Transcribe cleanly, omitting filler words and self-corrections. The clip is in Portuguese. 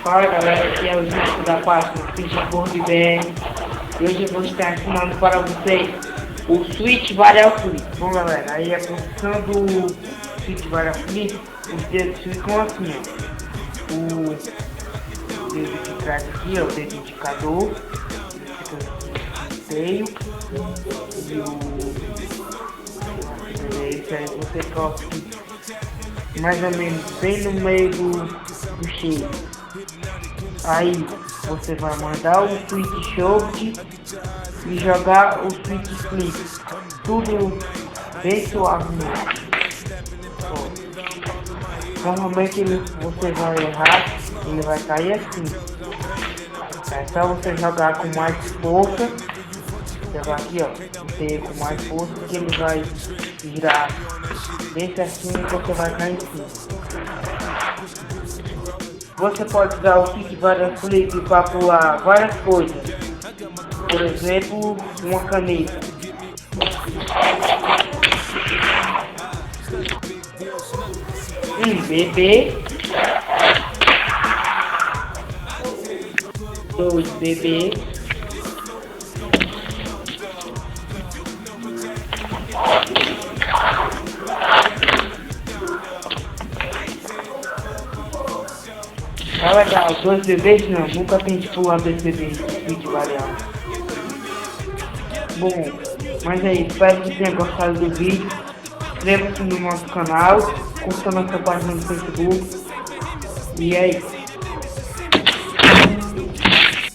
Fala galera, aqui é o Júlio da página Switchboard BR e hoje eu vou estar ensinando para vocês o Switch Varial Flip. Bom galera, aí a posição do Switch Varial Flip, os dedos ficam assim, ó. O dedo de trás aqui, ó, o dedo indicador, fica feio, e esse aí você coloca mais ou menos bem no meio do cheio. Aí você vai mandar o switch shoot e jogar o switch flip, tudo bem suave mesmo. Normalmente você vai errar, ele vai cair assim. É só você jogar com mais força, jogar aqui ó, com mais força que ele vai girar bem certinho e você vai cair em cima. Você pode usar o Switch Varial Flip para pular várias coisas, por exemplo, uma caneta. Um bebê, dois bebês, tá legal, dois bebês não, nunca tente pular dois bebês no Switch Varial. Bom, mas é isso, espero que tenha gostado do vídeo. Inscreva-se no nosso canal, curta nossa página no Facebook. E é isso.